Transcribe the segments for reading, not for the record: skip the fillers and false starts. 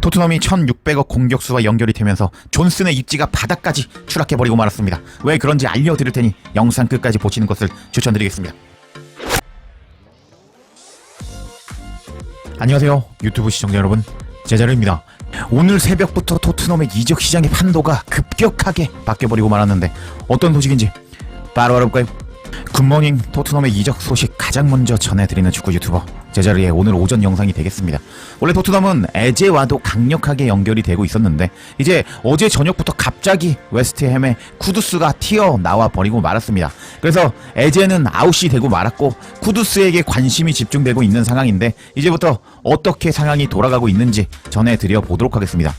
토트넘이 1600억 공격수와 연결이 되면서 존슨의 입지가 바닥까지 추락해버리고 말았습니다. 왜 그런지 알려드릴 테니 영상 끝까지 보시는 것을 추천드리겠습니다. 안녕하세요, 유튜브 시청자 여러분, 제자르입니다. 오늘 새벽부터 토트넘의 이적 시장의 판도가 급격하게 바뀌어버리고 말았는데 어떤 소식인지 바로 알아볼까요? 굿모닝, 토트넘의 이적 소식 가장 먼저 전해드리는 축구 유튜버 제자르의 오늘 오전 영상이 되겠습니다. 원래 토트넘은 에제와도 강력하게 연결이 되고 있었는데 이제 어제 저녁부터 갑자기 웨스트햄의 쿠두스가 튀어나와 버리고 말았습니다. 그래서 에제는 아웃이 되고 말았고 쿠두스에게 관심이 집중되고 있는 상황인데 이제부터 어떻게 상황이 돌아가고 있는지 전해드려 보도록 하겠습니다.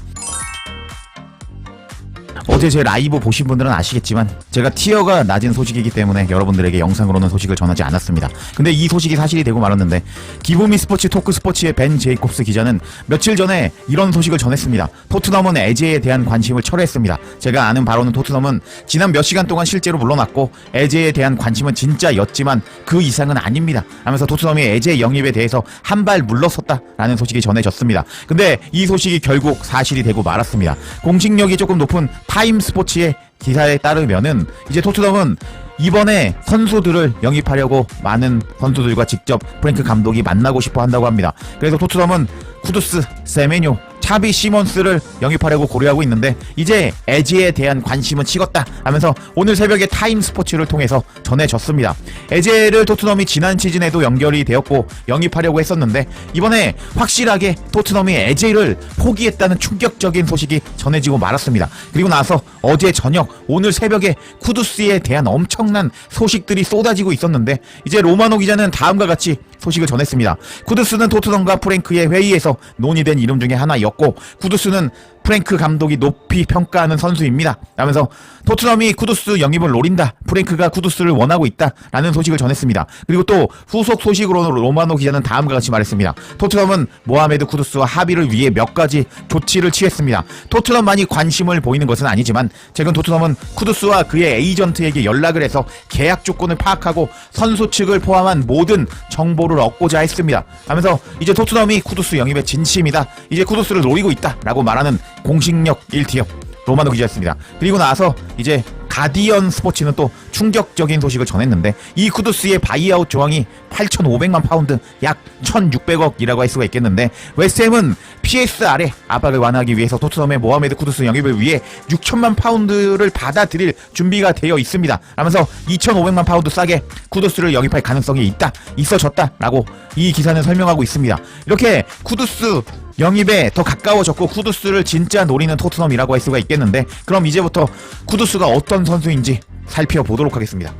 어제 제 라이브 보신 분들은 아시겠지만 제가 티어가 낮은 소식이기 때문에 여러분들에게 영상으로는 소식을 전하지 않았습니다. 근데 이 소식이 사실이 되고 말았는데 기부미 스포츠 토크스포츠의 벤 제이콥스 기자는 며칠 전에 이런 소식을 전했습니다. 토트넘은 에제에 대한 관심을 철회했습니다. 제가 아는 바로는 토트넘은 지난 몇 시간 동안 실제로 물러났고 에제에 대한 관심은 진짜였지만 그 이상은 아닙니다 하면서 토트넘이 에제 영입에 대해서 한 발 물러섰다라는 소식이 전해졌습니다. 근데 이 소식이 결국 사실이 되고 말았습니다. 공식력이 조금 높은 타임 스포츠의 기사에 따르면은 이제 토트넘은 이번에 선수들을 영입하려고 많은 선수들과 직접 프랭크 감독이 만나고 싶어 한다고 합니다. 그래서 토트넘은 쿠두스, 세메뇨, 차비 시몬스를 영입하려고 고려하고 있는데 이제 에제에 대한 관심은 식었다 하면서 오늘 새벽에 타임 스포츠를 통해서 전해졌습니다. 에제를 토트넘이 지난 시즌에도 연결이 되었고 영입하려고 했었는데 이번에 확실하게 토트넘이 에제를 포기했다는 충격적인 소식이 전해지고 말았습니다. 그리고 나서 어제 저녁 오늘 새벽에 쿠두스에 대한 엄청난 소식들이 쏟아지고 있었는데 이제 로마노 기자는 다음과 같이 소식을 전했습니다. 쿠두스는 토트넘과 프랭크의 회의에서 논의된 이름 중에 하나였고 쿠두스는 프랭크 감독이 높이 평가하는 선수입니다 하면서 토트넘이 쿠두스 영입을 노린다, 프랭크가 쿠두스를 원하고 있다 라는 소식을 전했습니다. 그리고 또 후속 소식으로 로마노 기자는 다음과 같이 말했습니다. 토트넘은 모하메드 쿠두스와 합의를 위해 몇 가지 조치를 취했습니다. 토트넘만이 관심을 보이는 것은 아니지만 최근 토트넘은 쿠두스와 그의 에이전트에게 연락을 해서 계약 조건을 파악하고 선수 측을 포함한 모든 정보를 얻고자 했습니다 하면서 이제 토트넘이 쿠두스 영입에 진심이다, 이제 쿠두스를 노리고 있다 라고 말하는 공식력 1티어 로마노 기자였습니다. 그리고 나서 이제 가디언 스포츠는 또 충격적인 소식을 전했는데 이 쿠두스의 바이아웃 조항이 8,500만 파운드, 약 1,600억이라고 할 수가 있겠는데 웨스트햄은 PSR의 압박을 완화하기 위해서 토트넘의 모하메드 쿠두스 영입을 위해 6천만 파운드를 받아들일 준비가 되어 있습니다 하면서 2,500만 파운드 싸게 쿠두스를 영입할 가능성이 있어졌다 라고 이 기사는 설명하고 있습니다. 이렇게 쿠두스 영입에 더 가까워졌고 쿠두스를 진짜 노리는 토트넘이라고 할 수가 있겠는데 그럼 이제부터 쿠두스가 어떤 선수인지 살펴보도록 하겠습니다.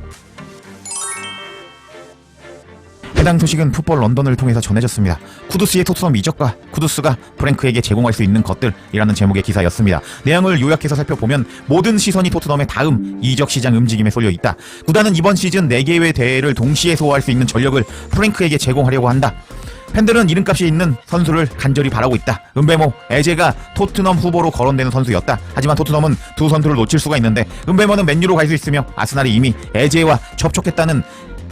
해당 소식은 풋볼 런던을 통해서 전해졌습니다. 쿠두스의 토트넘 이적과 쿠두스가 프랭크에게 제공할 수 있는 것들이라는 제목의 기사였습니다. 내용을 요약해서 살펴보면 모든 시선이 토트넘의 다음 이적 시장 움직임에 쏠려 있다. 구단은 이번 시즌 4개의 대회를 동시에 소화할 수 있는 전력을 프랭크에게 제공하려고 한다. 팬들은 이름값이 있는 선수를 간절히 바라고 있다. 은베모, 에제가 토트넘 후보로 거론되는 선수였다. 하지만 토트넘은 두 선수를 놓칠 수가 있는데 은베모는 맨유로 갈 수 있으며 아스날이 이미 에제와 접촉했다는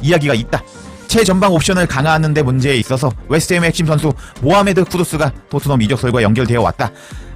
이야기가 있다. 최전방 옵션을 강화하는 데 문제에 있어서 웨스트햄의 핵심 선수 모하메드 쿠두스가 토트넘 이적설과 연결되어 왔다.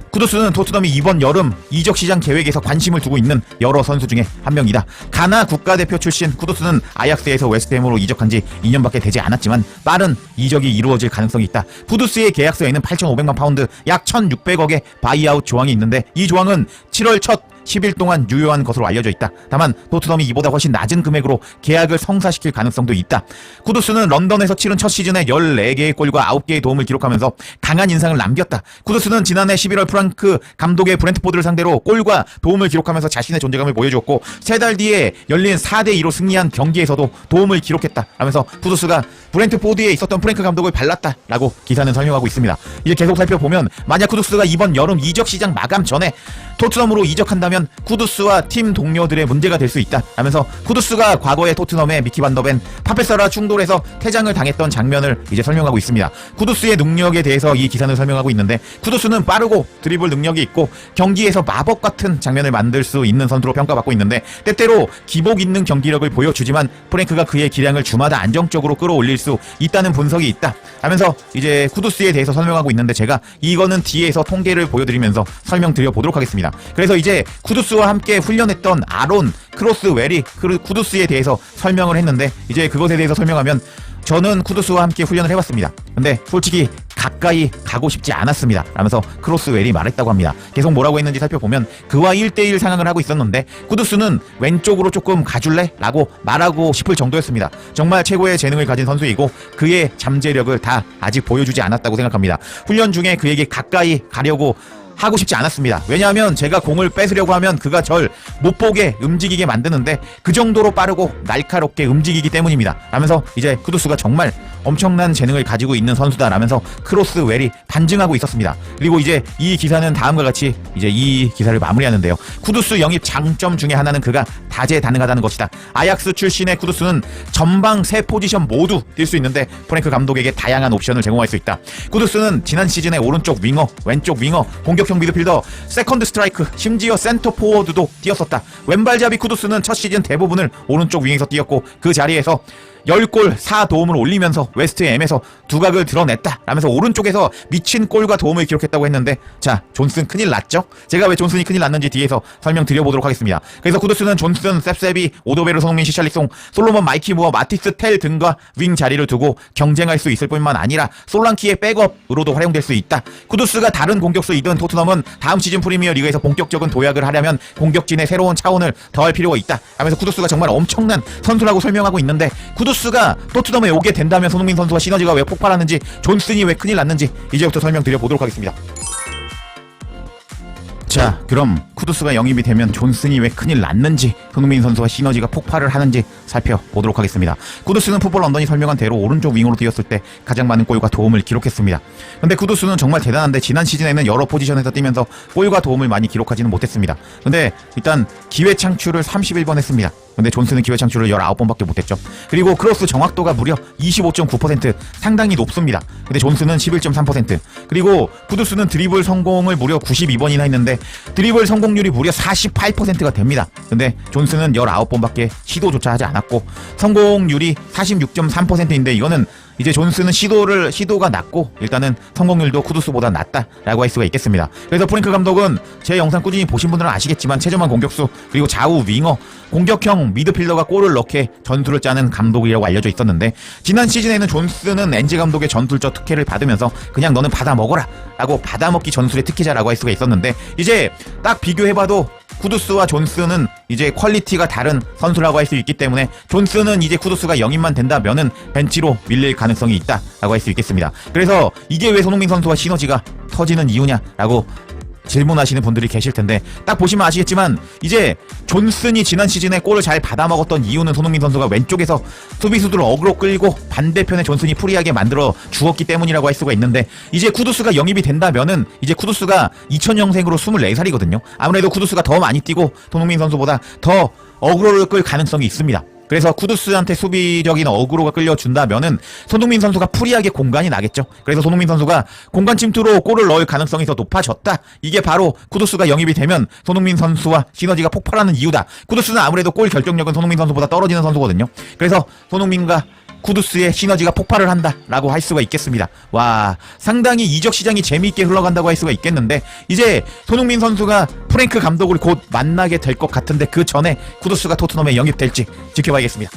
쿠두스는 토트넘이 이번 여름 이적 시장 계획에서 관심을 두고 있는 여러 선수 중에 한 명이다. 가나 국가대표 출신 쿠두스는 아약스에서 웨스트햄으로 이적한 지 2년밖에 되지 않았지만 빠른 이적이 이루어질 가능성이 있다. 쿠두스의 계약서에는 8,500만 파운드, 약 1,600억의 바이아웃 조항이 있는데 이 조항은 7월 첫 10일 동안 유효한 것으로 알려져 있다. 다만 토트넘이 이보다 훨씬 낮은 금액으로 계약을 성사시킬 가능성도 있다. 쿠두스는 런던에서 치른 첫 시즌에 14개의 골과 9개의 도움을 기록하면서 강한 인상을 남겼다. 쿠두스는 지난해 11월 프랑크 감독의 브렌트포드를 상대로 골과 도움을 기록하면서 자신의 존재감을 보여주었고 3달 뒤에 열린 4대2로 승리한 경기에서도 도움을 기록했다 하면서 쿠두스가 브렌트포드에 있었던 프랭크 감독을 발랐다라고 기사는 설명하고 있습니다. 이제 계속 살펴보면 만약 쿠두스가 이번 여름 이적 시장 마감 전에 토트넘으로 이적한다면 왜냐하면 쿠두스와 팀 동료들의 문제가 될 수 있다 하면서 쿠두스가 과거에 토트넘의 미키 반더벤 파페서라 충돌에서 퇴장을 당했던 장면을 이제 설명하고 있습니다. 쿠두스의 능력에 대해서 이 기사는 설명하고 있는데 쿠두스는 빠르고 드리블 능력이 있고 경기에서 마법 같은 장면을 만들 수 있는 선수로 평가받고 있는데 때때로 기복 있는 경기력을 보여주지만 프랭크가 그의 기량을 주마다 안정적으로 끌어올릴 수 있다는 분석이 있다 하면서 이제 쿠두스에 대해서 설명하고 있는데 제가 이거는 뒤에서 통계를 보여드리면서 설명드려 보도록 하겠습니다. 그래서 이제 쿠두스와 함께 훈련했던 아론, 크로스, 웨리, 쿠두스에 대해서 설명을 했는데 이제 그것에 대해서 설명하면 저는 쿠두스와 함께 훈련을 해봤습니다. 근데 솔직히 가까이 가고 싶지 않았습니다 라면서 크로스 웰이 말했다고 합니다. 계속 뭐라고 했는지 살펴보면 그와 1대1 상황을 하고 있었는데 쿠두스는 왼쪽으로 조금 가줄래? 라고 말하고 싶을 정도였습니다. 정말 최고의 재능을 가진 선수이고 그의 잠재력을 다 아직 보여주지 않았다고 생각합니다. 훈련 중에 그에게 가까이 가려고 하고 싶지 않았습니다. 왜냐하면 제가 공을 뺏으려고 하면 그가 절 못 보게 움직이게 만드는데 그 정도로 빠르고 날카롭게 움직이기 때문입니다 라면서 이제 쿠두스가 정말 엄청난 재능을 가지고 있는 선수다 라면서 크로스 웰이 반증하고 있었습니다. 그리고 이제 이 기사는 다음과 같이 이제 이 기사를 마무리하는데요. 쿠두스 영입 장점 중에 하나는 그가 다재다능하다는 것이다. 아약스 출신의 쿠두스는 전방 세 포지션 모두 뛸 수 있는데 프랭크 감독에게 다양한 옵션을 제공할 수 있다. 쿠두스는 지난 시즌에 오른쪽 윙어, 왼쪽 윙어, 공격형 미드필더, 세컨드 스트라이크, 심지어 센터 포워드도 뛰었었다. 왼발잡이 쿠두스는 첫 시즌 대부분을 오른쪽 윙에서 뛰었고 그 자리에서 10골 4도움을 올리면서 웨스트햄에서 두각을 드러냈다 라면서 오른쪽에서 미친 골과 도움을 기록했다고 했는데 자 존슨 큰일 났죠? 제가 왜 존슨이 큰일 났는지 뒤에서 설명드려보도록 하겠습니다. 그래서 쿠두스는 존슨, 셉세비, 오도베르, 손흥민, 시샬리송, 솔로몬, 마이키 무어, 마티스, 텔 등과 윙 자리를 두고 경쟁할 수 있을 뿐만 아니라 솔랑키의 백업으로도 활용될 수 있다. 쿠두스가 다른 공격수이든 토트넘은 다음 시즌 프리미어 리그에서 본격적인 도약을 하려면 공격진의 새로운 차원을 더할 필요가 있다 하면서 쿠두스가 정말 엄청난 선수라고 설명하고 있는데 쿠두스가 토트넘에 오게 된다면 손흥민 선수와 시너지가 왜 폭발하는지 존슨이 왜 큰일 났는지 이제부터 설명드려보도록 하겠습니다. 자 그럼 쿠두스가 영입이 되면 존슨이 왜 큰일 났는지 손흥민 선수와 시너지가 폭발을 하는지 살펴보도록 하겠습니다. 쿠두스는 풋볼 런던이 설명한 대로 오른쪽 윙으로 뛰었을 때 가장 많은 골과 도움을 기록했습니다. 근데 쿠두스는 정말 대단한데 지난 시즌에는 여러 포지션에서 뛰면서 골과 도움을 많이 기록하지는 못했습니다. 근데 일단 기회 창출을 31번 했습니다. 근데 존슨은 기회 창출을 19번밖에 못했죠. 그리고 크로스 정확도가 무려 25.9% 상당히 높습니다. 근데 존슨은 11.3%. 그리고 쿠두스는 드리블 성공을 무려 92번이나 했는데 드리블 성공률이 무려 48%가 됩니다. 근데 존슨은 19번밖에 시도조차 하지 않았고 성공률이 46.3%인데 이거는 이제 존슨은 시도가 낮고 일단은 성공률도 쿠두스보다 낮다라고 할 수가 있겠습니다. 그래서 프랭크 감독은 제 영상 꾸준히 보신 분들은 아시겠지만 최전방 공격수 그리고 좌우 윙어 공격형 미드필더가 골을 넣게 전술을 짜는 감독이라고 알려져 있었는데 지난 시즌에는 존슨은 엔지 감독의 전술적 특혜를 받으면서 그냥 너는 받아 먹어라 라고 받아먹기 전술의 특혜자라고 할 수가 있었는데 이제 딱 비교해봐도 쿠두스와 존슨은 이제 퀄리티가 다른 선수라고 할 수 있기 때문에 존슨은 이제 쿠두스가 영입만 된다면은 벤치로 밀릴 가능성이 있다라고 할 수 있겠습니다. 그래서 이게 왜 손흥민 선수와 시너지가 터지는 이유냐라고 질문하시는 분들이 계실 텐데 딱 보시면 아시겠지만 이제 존슨이 지난 시즌에 골을 잘 받아먹었던 이유는 손흥민 선수가 왼쪽에서 수비수들을 어그로 끌고 반대편에 존슨이 프리하게 만들어 주었기 때문이라고 할 수가 있는데 이제 쿠두스가 영입이 된다면은 이제 쿠두스가 2000년생으로 24살이거든요. 아무래도 쿠두스가 더 많이 뛰고 손흥민 선수보다 더 어그로를 끌 가능성이 있습니다. 그래서 쿠두스한테 수비적인 어그로가 끌려준다면은 손흥민 선수가 프리하게 공간이 나겠죠. 그래서 손흥민 선수가 공간 침투로 골을 넣을 가능성이 더 높아졌다. 이게 바로 쿠두스가 영입이 되면 손흥민 선수와 시너지가 폭발하는 이유다. 쿠두스는 아무래도 골 결정력은 손흥민 선수보다 떨어지는 선수거든요. 그래서 손흥민과 쿠두스의 시너지가 폭발을 한다라고 할 수가 있겠습니다. 와, 상당히 이적 시장이 재미있게 흘러간다고 할 수가 있겠는데 이제 손흥민 선수가 프랭크 감독을 곧 만나게 될 것 같은데 그 전에 쿠두스가 토트넘에 영입될지 지켜봐야겠습니다.